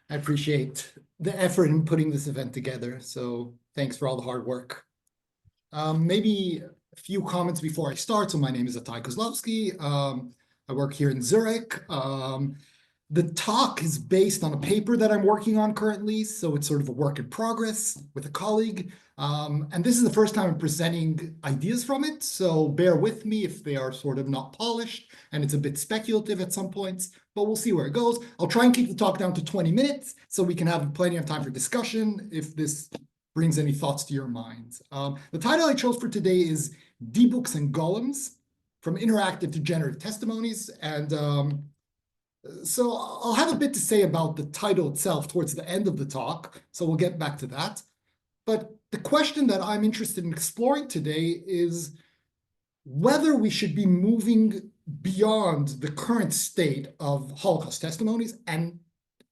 I appreciate the effort in putting this event together. So thanks for all the hard work. Maybe a few comments before I start. So my name is Atai Kozlowski. I work here in Zurich. The talk is based on a paper that I'm working on currently, so it's sort of a work in progress with a colleague. And this is the first time I'm presenting ideas from it, so bear with me if they are sort of not polished and it's a bit speculative at some points, but we'll see where it goes. I'll try and keep the talk down to 20 minutes so we can have plenty of time for discussion if this brings any thoughts to your minds. The title I chose for today is Dybbuks and Golems, from interactive to generative testimonies. And so I'll have a bit to say about the title itself towards the end of the talk, so we'll get back to that. But the question that I'm interested in exploring today is whether we should be moving beyond the current state of Holocaust testimonies and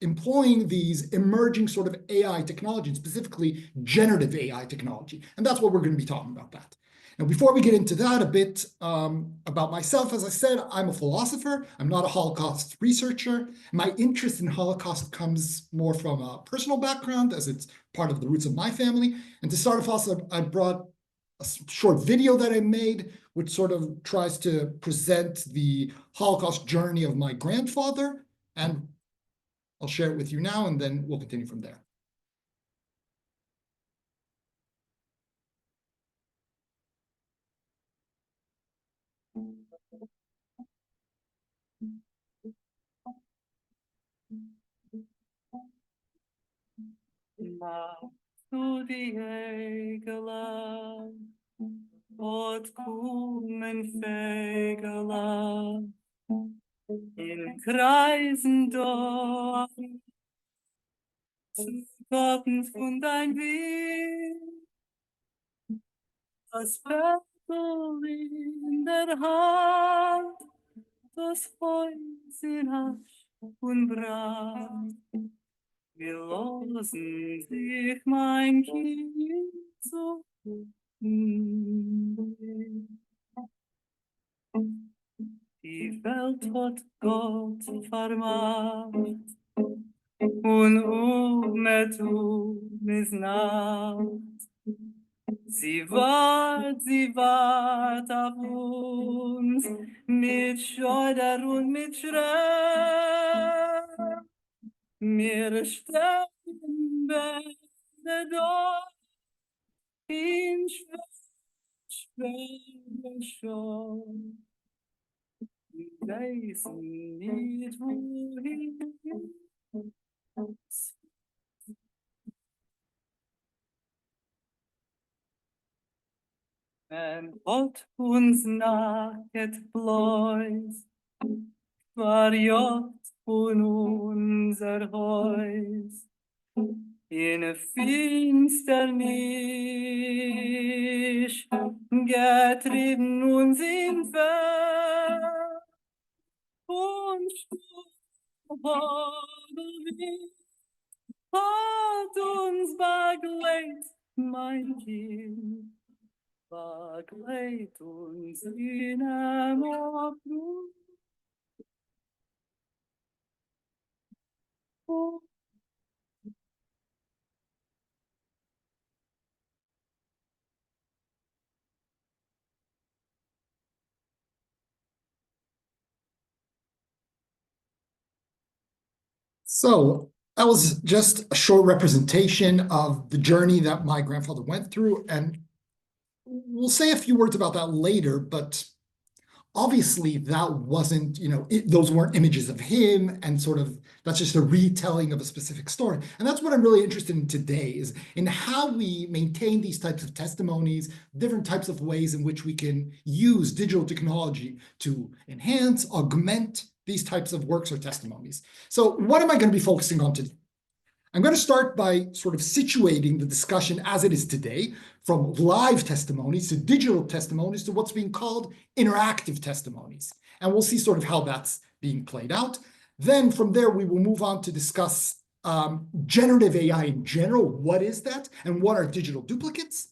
employing these emerging sort of AI technology, specifically generative AI technology. And that's what we're going to be talking about that. Now, before we get into that, a bit about myself. As I said, I'm a philosopher. I'm not a Holocaust researcher. My interest in Holocaust comes more from a personal background, as it's part of the roots of my family. And to start off, I brought a short video that I made, which sort of tries to present the Holocaust journey of my grandfather. And I'll share it with you now, and then we'll continue from there. In Kreisen dort, zu Gottes von dein Wind, das Viertel in der Hand, das Holz in Asch und Brand. Wir losen sich, mein Kind, so die Welt hat Gott vermacht und mit ist Nacht. Sie wart auf uns mit Scheuder und mit Schrei. Wir sterben beide dort in schwer schon. Wissen nicht wohin. Gott uns nacket bloß, verjagt von unser Haus. In Finsternis getrieben uns in Feld und hat uns begleit, mein Kind, begleit uns in einer Flut. So that was just a short representation of the journey that my grandfather went through. And we'll say a few words about that later, but obviously that wasn't, those weren't images of him, and sort of that's just a retelling of a specific story. And that's what I'm really interested in today, is in how we maintain these types of testimonies, different types of ways in which we can use digital technology to enhance, augment these types of works or testimonies. So what am I going to be focusing on today? I'm going to start by sort of situating the discussion as it is today, from live testimonies to digital testimonies to what's being called interactive testimonies. And we'll see sort of how that's being played out. Then from there, we will move on to discuss generative AI in general. What is that? And what are digital duplicates?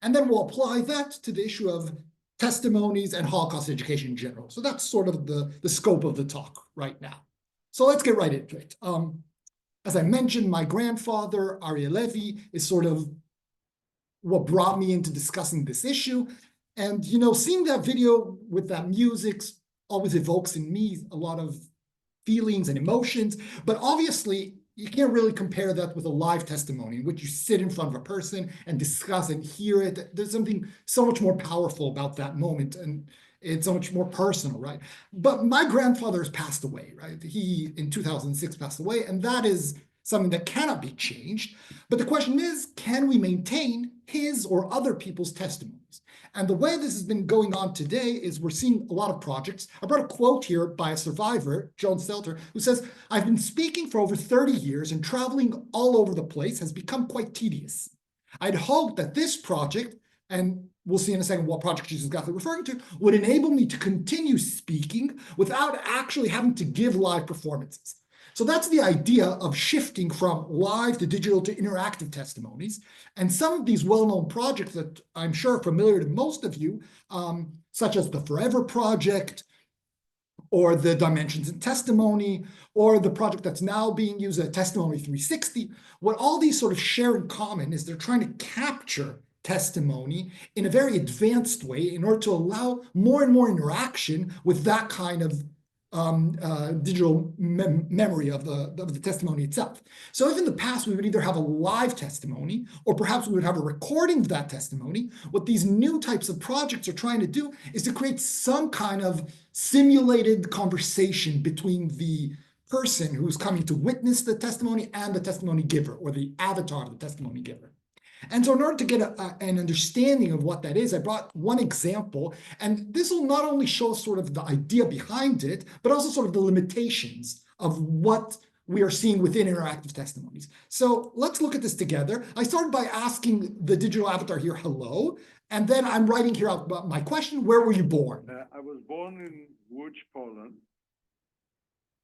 And then we'll apply that to the issue of testimonies and Holocaust education in general. So that's sort of the scope of the talk right now. So let's get right into it. As I mentioned, my grandfather, Aryeh Levi, is sort of what brought me into discussing this issue. And, seeing that video with that music always evokes in me a lot of feelings and emotions. But obviously, you can't really compare that with a live testimony in which you sit in front of a person and discuss and hear it. There's something so much more powerful about that moment, and it's so much more personal, right? But my grandfather has passed away, right? He, in 2006, passed away, and that is something that cannot be changed. But the question is, can we maintain his or other people's testimonies? And the way this has been going on today is we're seeing a lot of projects. I brought a quote here by a survivor, Joan Stelter, who says, "I've been speaking for over 30 years and traveling all over the place has become quite tedious. I'd hoped that this project," and we'll see in a second what project she's exactly referring to, "would enable me to continue speaking without actually having to give live performances." So that's the idea of shifting from live to digital to interactive testimonies. And some of these well-known projects that I'm sure are familiar to most of you, such as the Forever Project, or the Dimensions in Testimony, or the project that's now being used at Testimony 360, what all these sort of share in common is they're trying to capture testimony in a very advanced way in order to allow more and more interaction with that kind of digital memory of the testimony itself. So if in the past we would either have a live testimony or perhaps we would have a recording of that testimony, what these new types of projects are trying to do is to create some kind of simulated conversation between the person who's coming to witness the testimony and the testimony giver, or the avatar of the testimony giver. And so in order to get an understanding of what that is, I brought one example, and this will not only show us sort of the idea behind it, but also sort of the limitations of what we are seeing within interactive testimonies. So let's look at this together. I started by asking the digital avatar here, hello, and then I'm writing here out about my question, where were you born? I was born in Łódź, Poland,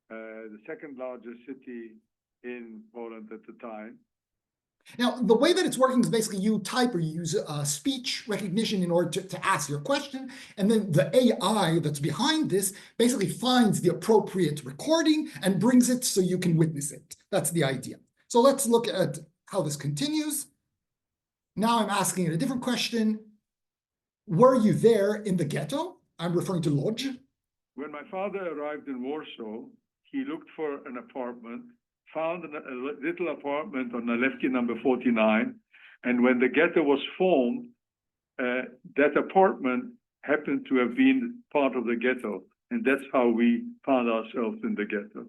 the second largest city in Poland at the time. Now, the way that it's working is basically you type or you use speech recognition in order to ask your question, and then the AI that's behind this basically finds the appropriate recording and brings it so you can witness it. That's the idea. So let's look at how this continues. Now I'm asking it a different question. Were you there in the ghetto? I'm referring to Lodz. When my father arrived in Warsaw, he looked for an apartment, found a little apartment on Nalewki number 49. And when the ghetto was formed, that apartment happened to have been part of the ghetto. And that's how we found ourselves in the ghetto.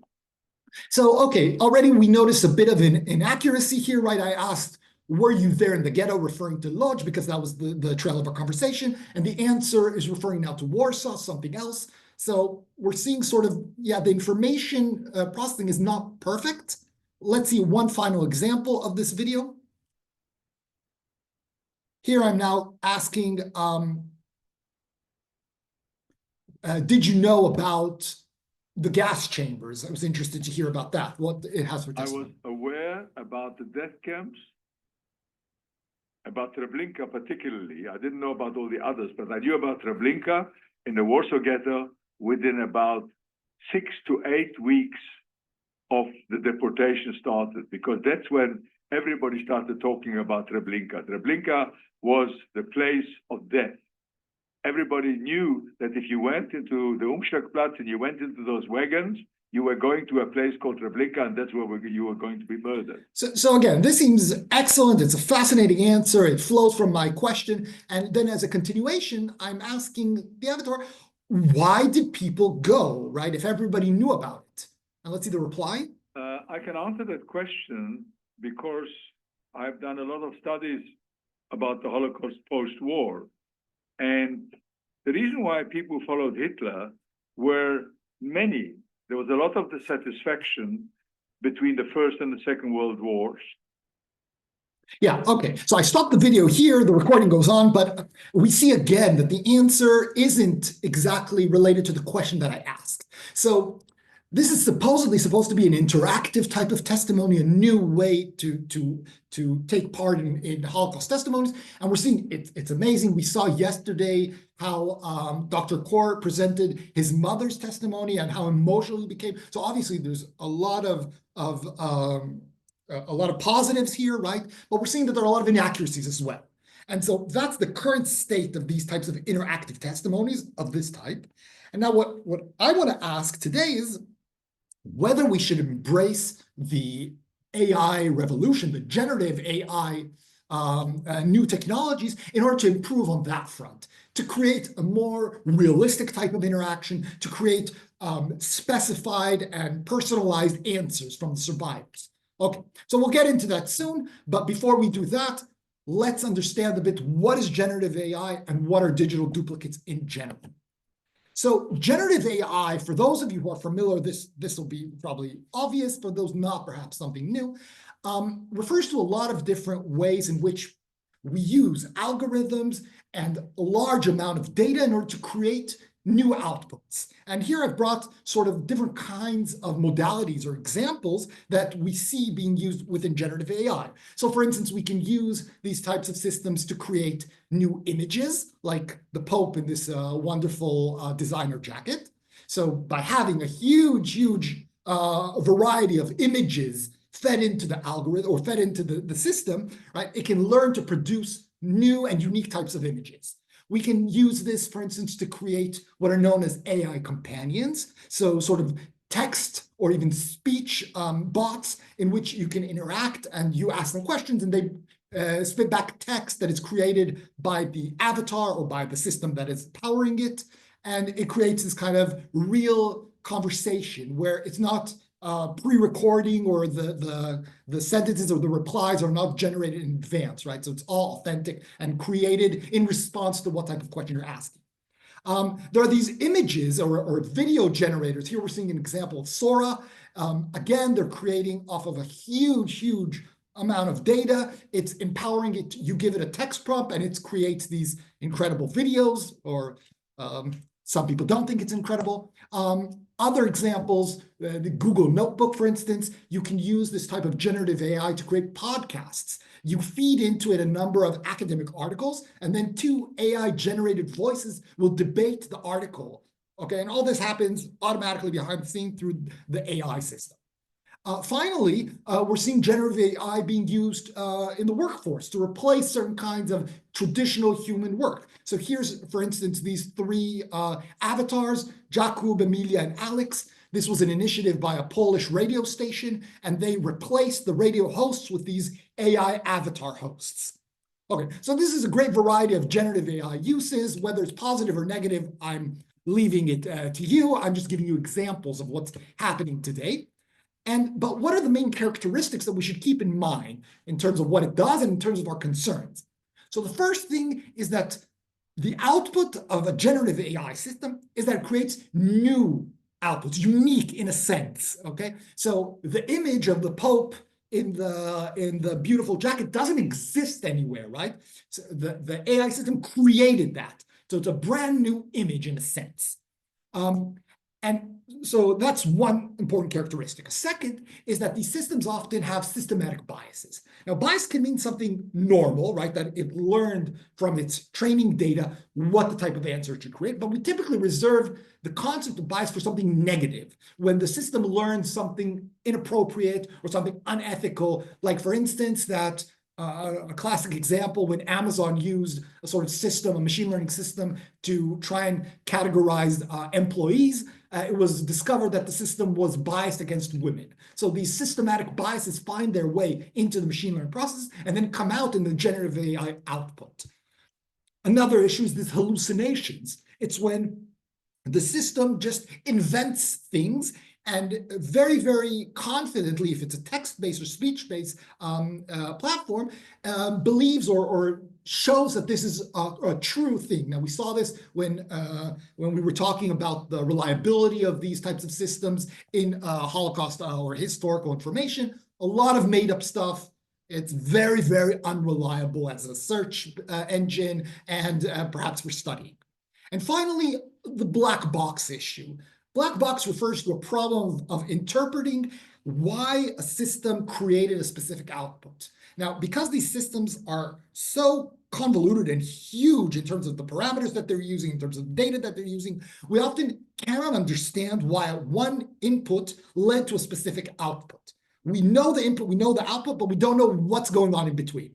So, okay, already we noticed a bit of an inaccuracy here, right? I asked, were you there in the ghetto, referring to Lodz, because that was the trail of our conversation. And the answer is referring now to Warsaw, something else. So we're seeing sort of, the information processing is not perfect. Let's see one final example of this video. Here I'm now asking, did you know about the gas chambers? I was interested to hear about that, what it has for testimony. I was aware about the death camps, about Treblinka particularly. I didn't know about all the others, but I knew about Treblinka in the Warsaw Ghetto within about 6 to 8 weeks of the deportation started, because that's when everybody started talking about Treblinka. Treblinka was the place of death. Everybody knew that if you went into the Umschlagplatz and you went into those wagons, you were going to a place called Treblinka, and that's where you were going to be murdered. So again, this seems excellent. It's a fascinating answer. It flows from my question. And then as a continuation, I'm asking the avatar, why did people go, right, if everybody knew about it? And let's see the reply. I can answer that question because I've done a lot of studies about the Holocaust post-war. And the reason why people followed Hitler were many. There was a lot of dissatisfaction between the First and the Second World Wars. Yeah, okay. So I stopped the video here, the recording goes on, but we see again that the answer isn't exactly related to the question that I asked. So This is supposedly supposed to be an interactive type of testimony, a new way to take part in Holocaust testimonies. And we're seeing it's amazing. We saw yesterday how Dr. Kaur presented his mother's testimony and how emotional he became. So obviously there's a lot of positives here, right? But we're seeing that there are a lot of inaccuracies as well. And so that's the current state of these types of interactive testimonies of this type. And now what I want to ask today is whether we should embrace the AI revolution, the generative AI new technologies in order to improve on that front, to create a more realistic type of interaction, to create specified and personalized answers from the survivors. Okay, so we'll get into that soon, but before we do that, let's understand a bit what is generative AI and what are digital duplicates in general. So generative AI, for those of you who are familiar, this will be probably obvious. For those not, perhaps something new, refers to a lot of different ways in which we use algorithms and a large amount of data in order to create new outputs. And here I've brought sort of different kinds of modalities or examples that we see being used within generative AI. So for instance, we can use these types of systems to create new images, like the Pope in this wonderful designer jacket. So by having a huge variety of images fed into the algorithm or fed into the system, right, it can learn to produce new and unique types of images. We can use this, for instance, to create what are known as AI companions, so sort of text or even speech bots in which you can interact and you ask them questions and they spit back text that is created by the avatar or by the system that is powering it. And it creates this kind of real conversation where it's not pre-recording or the sentences or the replies are not generated in advance, right? So it's all authentic and created in response to what type of question you're asking. There are these images or video generators. Here we're seeing an example of Sora. Again, they're creating off of a huge amount of data. It's empowering it. You give it a text prompt and it creates these incredible videos, or some people don't think it's incredible. Other examples, the Google Notebook, for instance, you can use this type of generative AI to create podcasts. You feed into it a number of academic articles, and then 2 AI-generated voices will debate the article. Okay, and all this happens automatically behind the scene through the AI system. Finally, we're seeing generative AI being used in the workforce to replace certain kinds of traditional human work. So here's, for instance, these 3 avatars, Jakub, Emilia, and Alex. This was an initiative by a Polish radio station, and they replaced the radio hosts with these AI avatar hosts. Okay, so this is a great variety of generative AI uses. Whether it's positive or negative, I'm leaving it to you. I'm just giving you examples of what's happening today. But what are the main characteristics that we should keep in mind in terms of what it does and in terms of our concerns? So the first thing is that the output of a generative AI system is that it creates new outputs, unique in a sense, okay? So the image of the Pope in the beautiful jacket doesn't exist anywhere, right? So the AI system created that. So it's a brand new image in a sense. And so that's one important characteristic. A second is that these systems often have systematic biases. Now, bias can mean something normal, right? That it learned from its training data what the type of answer it should create. But we typically reserve the concept of bias for something negative, when the system learns something inappropriate or something unethical, like, for instance, that a classic example when Amazon used a sort of system, a machine learning system, to try and categorize employees. It was discovered that the system was biased against women. So these systematic biases find their way into the machine learning process and then come out in the generative AI output. Another issue is these hallucinations. It's when the system just invents things and very confidently, if it's a text-based or speech-based platform, believes or shows that this is a true thing. Now, we saw this when we were talking about the reliability of these types of systems in Holocaust or historical information. A lot of made-up stuff. It's very unreliable as a search engine and perhaps for studying. And finally, the black box issue. Black box refers to a problem of interpreting why a system created a specific output. Now, because these systems are so convoluted and huge in terms of the parameters that they're using, in terms of data that they're using, we often cannot understand why one input led to a specific output. We know the input, we know the output, but we don't know what's going on in between.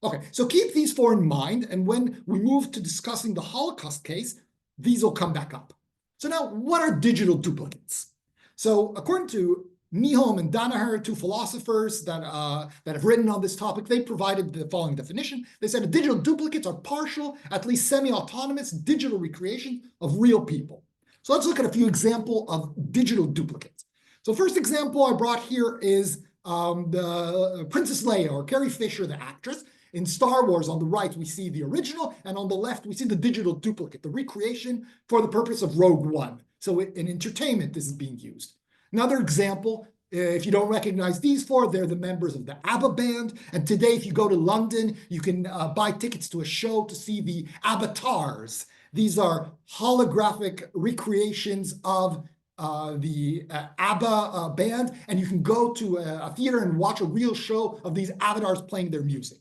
Okay, so keep these four in mind, and when we move to discussing the Holocaust case, these will come back up. So now, what are digital duplicates? So according to Nieholm and Danaher, two philosophers that have written on this topic, they provided the following definition. They said digital duplicates are partial, at least semi-autonomous digital recreation of real people. So let's look at a few examples of digital duplicates. So first example I brought here is the Princess Leia, or Carrie Fisher, the actress. In Star Wars, on the right, we see the original, and on the left, we see the digital duplicate, the recreation for the purpose of Rogue One. So in entertainment, this is being used. Another example, if you don't recognize these four, they're the members of the ABBA band. And today, if you go to London, you can buy tickets to a show to see the avatars. These are holographic recreations of the ABBA band, and you can go to a theater and watch a real show of these avatars playing their music.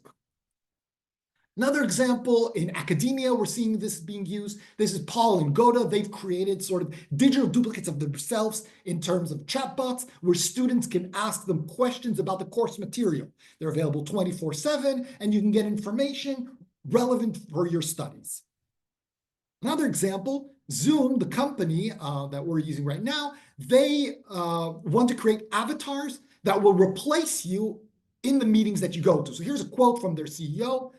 Another example, in academia, we're seeing this being used. This is Paul and Goda. They've created sort of digital duplicates of themselves in terms of chatbots, where students can ask them questions about the course material. They're available 24/7, and you can get information relevant for your studies. Another example, Zoom, the company that we're using right now, they want to create avatars that will replace you in the meetings that you go to. So here's a quote from their CEO.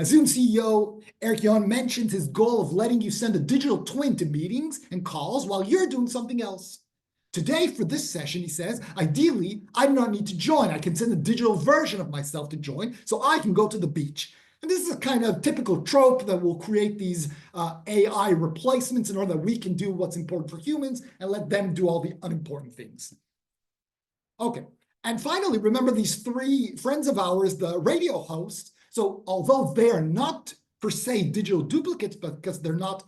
Zoom CEO Eric Yuan mentions his goal of letting you send a digital twin to meetings and calls while you're doing something else. Today, for this session, he says, ideally, I do not need to join. I can send a digital version of myself to join so I can go to the beach. And this is a kind of typical trope that will create these AI replacements in order that we can do what's important for humans and let them do all the unimportant things. Okay. And finally, remember these three friends of ours, the radio hosts. So although they are not per se digital duplicates, but because they're not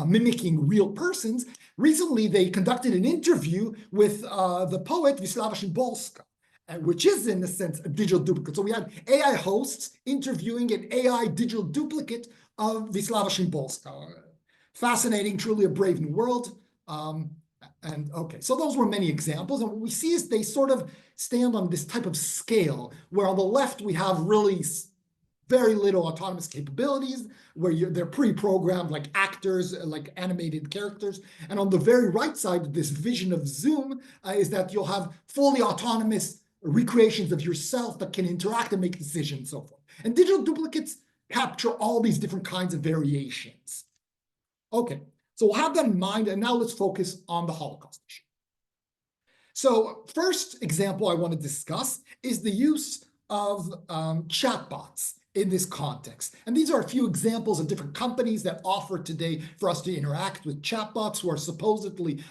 mimicking real persons, recently they conducted an interview with the poet Wisława Szymborska, which is in a sense a digital duplicate. So we had AI hosts interviewing an AI digital duplicate of Wisława Szymborska. Fascinating, truly a brave new world. And okay, so those were many examples. And what we see is they sort of stand on this type of scale, where on the left we have really very little autonomous capabilities, where they're pre-programmed like actors, like animated characters. And on the very right side, this vision of Zoom is that you'll have fully autonomous recreations of yourself that can interact and make decisions and so forth. And digital duplicates capture all these different kinds of variations. Okay, so we'll have that in mind, and now let's focus on the Holocaust issue. So first example I want to discuss is the use of chatbots in this context. And these are a few examples of different companies that offer today for us to interact with chatbots who are supposedly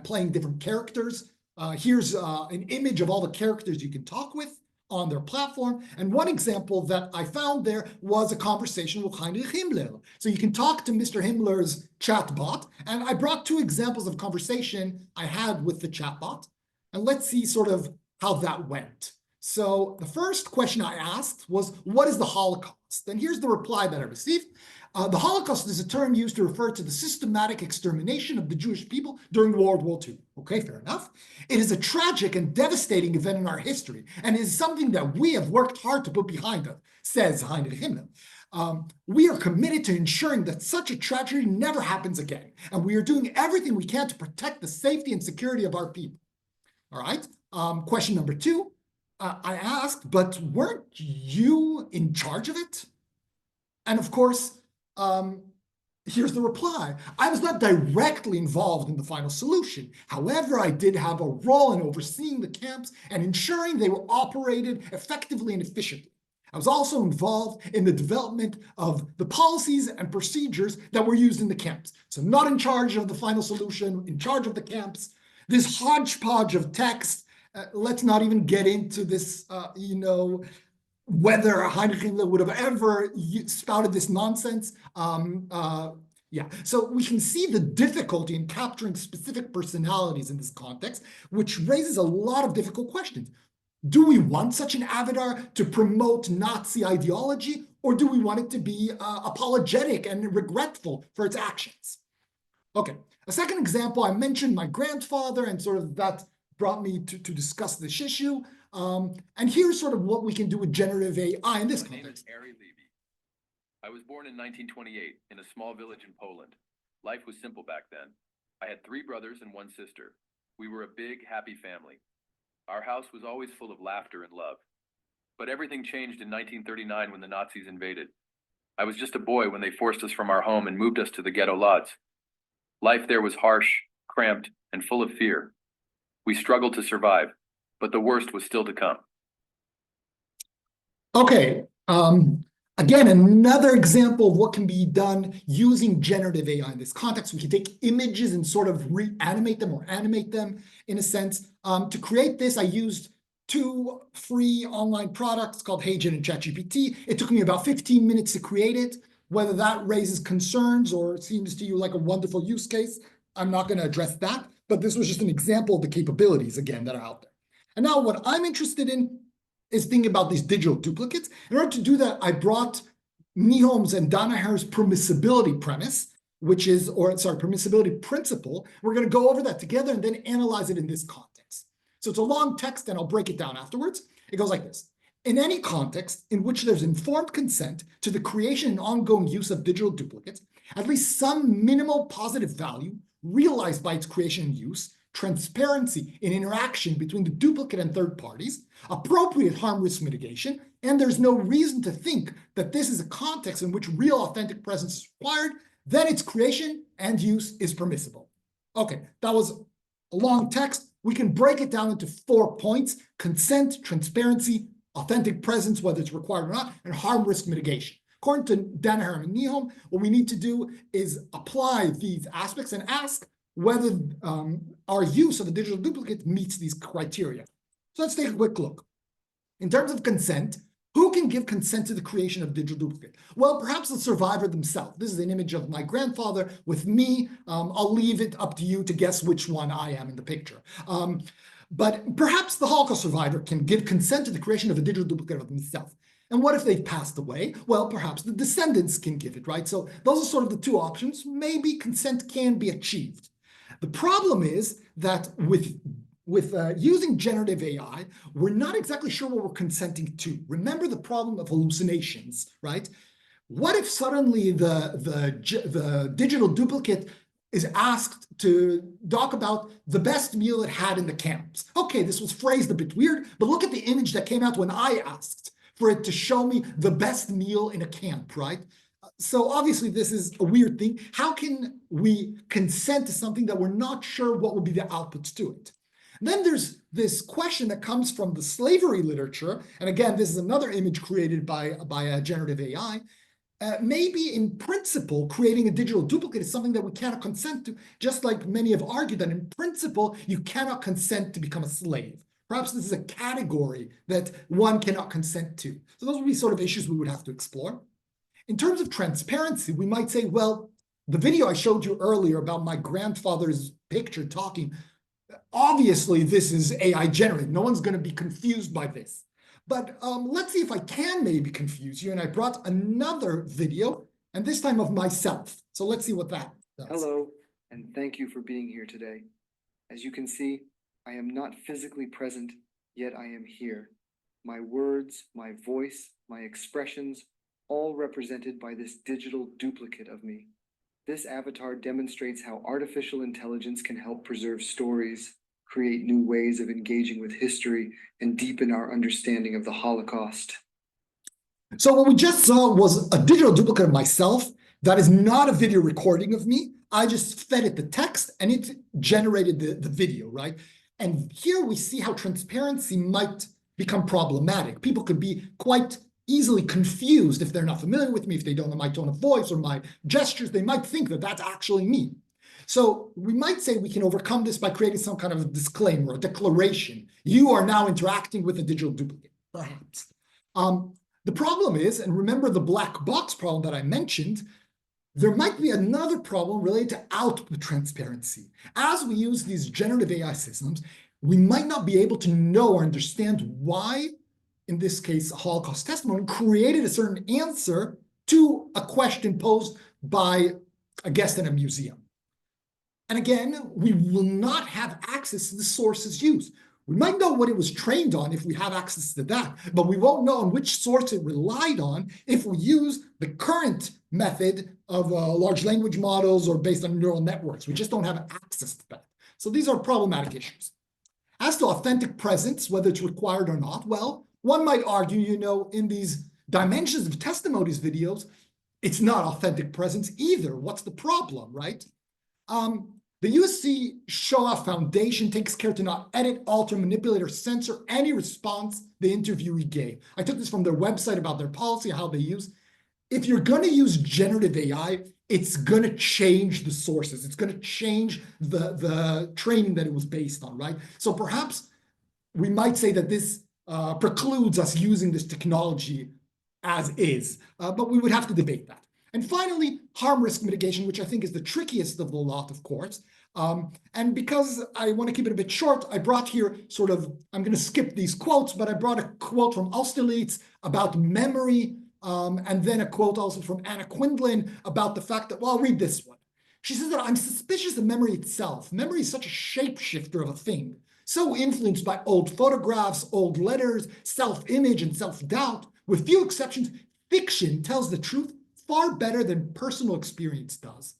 playing different characters. Here's an image of all the characters you can talk with on their platform. And one example that I found there was a conversation with Heinrich Himmler. So you can talk to Mr. Himmler's chatbot. And I brought two examples of conversation I had with the chatbot. And let's see sort of how that went. So the first question I asked was, what is the Holocaust? And here's the reply that I received. The Holocaust is a term used to refer to the systematic extermination of the Jewish people during World War II. Okay, fair enough. It is a tragic and devastating event in our history, and it is something that we have worked hard to put behind us, says Heinrich Himmler. We are committed to ensuring that such a tragedy never happens again, and we are doing everything we can to protect the safety and security of our people. All right, question number two. I asked, but weren't you in charge of it? And of course, here's the reply. I was not directly involved in the final solution. However, I did have a role in overseeing the camps and ensuring they were operated effectively and efficiently. I was also involved in the development of the policies and procedures that were used in the camps. So not in charge of the final solution, in charge of the camps. This hodgepodge of text, let's not even get into this, whether Heinrich Himmler would have ever spouted this nonsense. Yeah, so we can see the difficulty in capturing specific personalities in this context, which raises a lot of difficult questions. Do we want such an avatar to promote Nazi ideology, or do we want it to be apologetic and regretful for its actions? Okay, a second example, I mentioned my grandfather, and sort of that brought me to discuss this issue. And here's sort of what we can do with generative AI in this context. My name is Ari Levy. I was born in 1928 in a small village in Poland. Life was simple back then. I had 3 brothers and 1 sister. We were a big, happy family. Our house was always full of laughter and love. But everything changed in 1939 when the Nazis invaded. I was just a boy when they forced us from our home and moved us to the ghetto lots. Life there was harsh, cramped, and full of fear. We struggled to survive, but the worst was still to come. Okay, again, another example of what can be done using generative AI in this context. We can take images and sort of reanimate them or animate them in a sense. To create this, I used 2 free online products called HeyGen and ChatGPT. It took me about 15 minutes to create it. Whether that raises concerns or seems to you like a wonderful use case, I'm not going to address that. But this was just an example of the capabilities, again, that are out there. And now what I'm interested in is thinking about these digital duplicates. In order to do that, I brought Nihom's and Danaher's permissibility premise, which is, permissibility principle. We're going to go over that together and then analyze it in this context. So it's a long text, and I'll break it down afterwards. It goes like this. In any context in which there's informed consent to the creation and ongoing use of digital duplicates, at least some minimal positive value realized by its creation and use, transparency in interaction between the duplicate and third parties, appropriate harm risk mitigation, and there's no reason to think that this is a context in which real authentic presence is required, then its creation and use is permissible. Okay, that was a long text. We can break it down into 4 points: consent, transparency, authentic presence, whether it's required or not, and harm risk mitigation. According to Danaher and Nihom, what we need to do is apply these aspects and ask whether our use of a digital duplicate meets these criteria. So let's take a quick look. In terms of consent, who can give consent to the creation of digital duplicate? Well, perhaps the survivor themselves. This is an image of my grandfather with me. I'll leave it up to you to guess which one I am in the picture. But perhaps the Holocaust survivor can give consent to the creation of a digital duplicate of themselves. And what if they've passed away? Well, perhaps the descendants can give it, right? So those are sort of the 2 options. Maybe consent can be achieved. The problem is that with using generative AI, we're not exactly sure what we're consenting to. Remember the problem of hallucinations, right? What if suddenly the digital duplicate is asked to talk about the best meal it had in the camps? Okay, this was phrased a bit weird, but look at the image that came out when I asked for it to show me the best meal in a camp, right? So obviously this is a weird thing. How can we consent to something that we're not sure what will be the outputs to it? Then there's this question that comes from the slavery literature. And again, this is another image created by a generative AI. Maybe in principle, creating a digital duplicate is something that we cannot consent to, just like many have argued that in principle, you cannot consent to become a slave. Perhaps this is a category that one cannot consent to. So those would be sort of issues we would have to explore. In terms of transparency, we might say, well, the video I showed you earlier about my grandfather's picture talking, obviously this is AI generated. No one's going to be confused by this. But let's see if I can maybe confuse you. And I brought another video, and this time of myself. So let's see what that does. Hello, and thank you for being here today. As you can see, I am not physically present, yet I am here. My words, my voice, my expressions, all represented by this digital duplicate of me. This avatar demonstrates how artificial intelligence can help preserve stories, create new ways of engaging with history, and deepen our understanding of the Holocaust. So what we just saw was a digital duplicate of myself. That is not a video recording of me. I just fed it the text and it generated the video, right? And here we see how transparency might become problematic. People could be quite easily confused if they're not familiar with me, if they don't know my tone of voice or my gestures, they might think that that's actually me. So we might say we can overcome this by creating some kind of a disclaimer, a declaration. You are now interacting with a digital duplicate, perhaps. The problem is, and remember the black box problem that I mentioned, there might be another problem related to output transparency. As we use these generative AI systems, we might not be able to know or understand why, in this case, a Holocaust testimony created a certain answer to a question posed by a guest in a museum. And again, we will not have access to the sources used. We might know what it was trained on if we have access to that, but we won't know on which source it relied on if we use the current method of large language models or based on neural networks. We just don't have access to that. So these are problematic issues. As to authentic presence, whether it's required or not, well, one might argue, in these dimensions of testimonies videos, it's not authentic presence either. What's the problem, right? The USC Shoah Foundation takes care to not edit, alter, manipulate, or censor any response the interviewee gave. I took this from their website about their policy, how they use. If you're going to use generative AI, it's going to change the sources. It's going to change the training that it was based on, right? So perhaps we might say that this precludes us using this technology as is, but we would have to debate that. And finally, harm risk mitigation, which I think is the trickiest of the lot, of course. And because I want to keep it a bit short, I brought here I'm going to skip these quotes, but I brought a quote from Austerlitz about memory, and then a quote also from Anna Quindlen about the fact that, well, I'll read this one. She says that I'm suspicious of memory itself. Memory is such a shapeshifter of a thing, so influenced by old photographs, old letters, self-image, and self-doubt. With few exceptions, fiction tells the truth far better than personal experience does.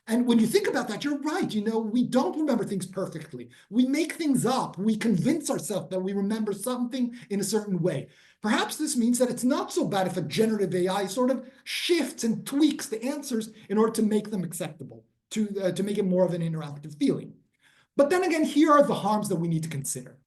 And when you think about that, you're right. We don't remember things perfectly. We make things up. We convince ourselves that we remember something in a certain way. Perhaps this means that it's not so bad if a generative AI sort of shifts and tweaks the answers in order to make them acceptable, to make it more of an interactive feeling. But then again, here are the harms that we need to consider.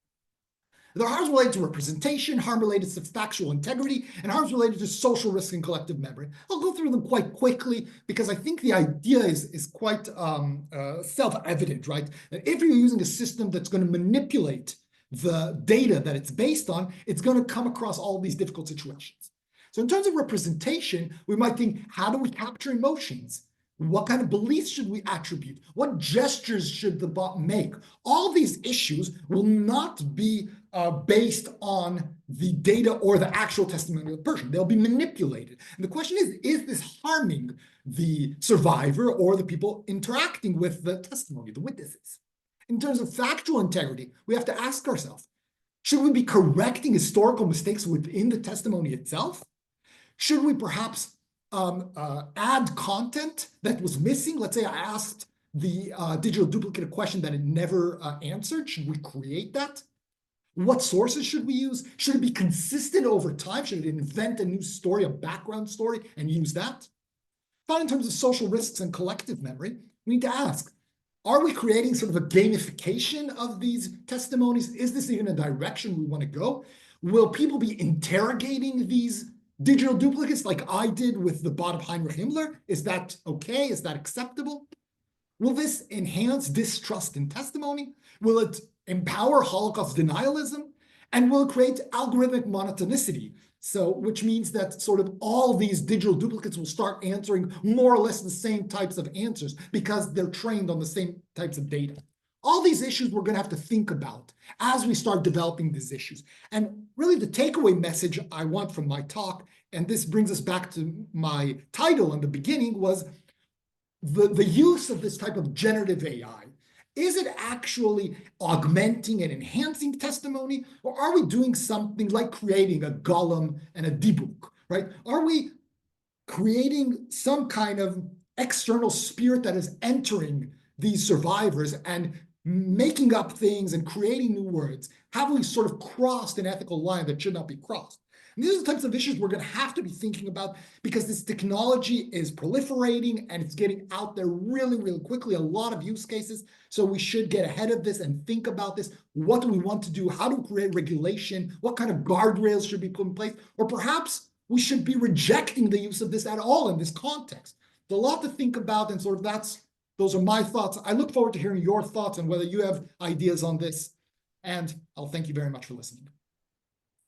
There are harms related to representation, harm related to factual integrity, and harms related to social risk and collective memory. I'll go through them quite quickly because I think the idea is quite self-evident, right? That if you're using a system that's going to manipulate the data that it's based on, it's going to come across all these difficult situations. So in terms of representation, we might think, how do we capture emotions? What kind of beliefs should we attribute? What gestures should the bot make? All these issues will not be based on the data or the actual testimony of the person. They'll be manipulated. And the question is this harming the survivor or the people interacting with the testimony, the witnesses? In terms of factual integrity, we have to ask ourselves, should we be correcting historical mistakes within the testimony itself? Should we perhaps add content that was missing? Let's say I asked the digital duplicate a question that it never answered. Should we create that? What sources should we use? Should it be consistent over time? Should it invent a new story, a background story, and use that? But in terms of social risks and collective memory, we need to ask, are we creating sort of a gamification of these testimonies? Is this even a direction we want to go? Will people be interrogating these digital duplicates like I did with the bot of Heinrich Himmler? Is that okay? Is that acceptable? Will this enhance distrust in testimony? Will it empower Holocaust denialism? And will it create algorithmic monotonicity? So, which means that sort of all these digital duplicates will start answering more or less the same types of answers because they're trained on the same types of data. All these issues we're going to have to think about as we start developing these issues. And really the takeaway message I want from my talk, and this brings us back to my title in the beginning, was the use of this type of generative AI. Is it actually augmenting and enhancing testimony, or are we doing something like creating a Golem and a Dybbuk, right? Are we creating some kind of external spirit that is entering these survivors and making up things and creating new words? Have we sort of crossed an ethical line that should not be crossed? And these are the types of issues we're going to have to be thinking about because this technology is proliferating and it's getting out there really, really quickly, a lot of use cases. So we should get ahead of this and think about this. What do we want to do? How do we create regulation? What kind of guardrails should be put in place? Or perhaps we should be rejecting the use of this at all in this context. There's a lot to think about, and sort of those are my thoughts. I look forward to hearing your thoughts and whether you have ideas on this. And I'll thank you very much for listening.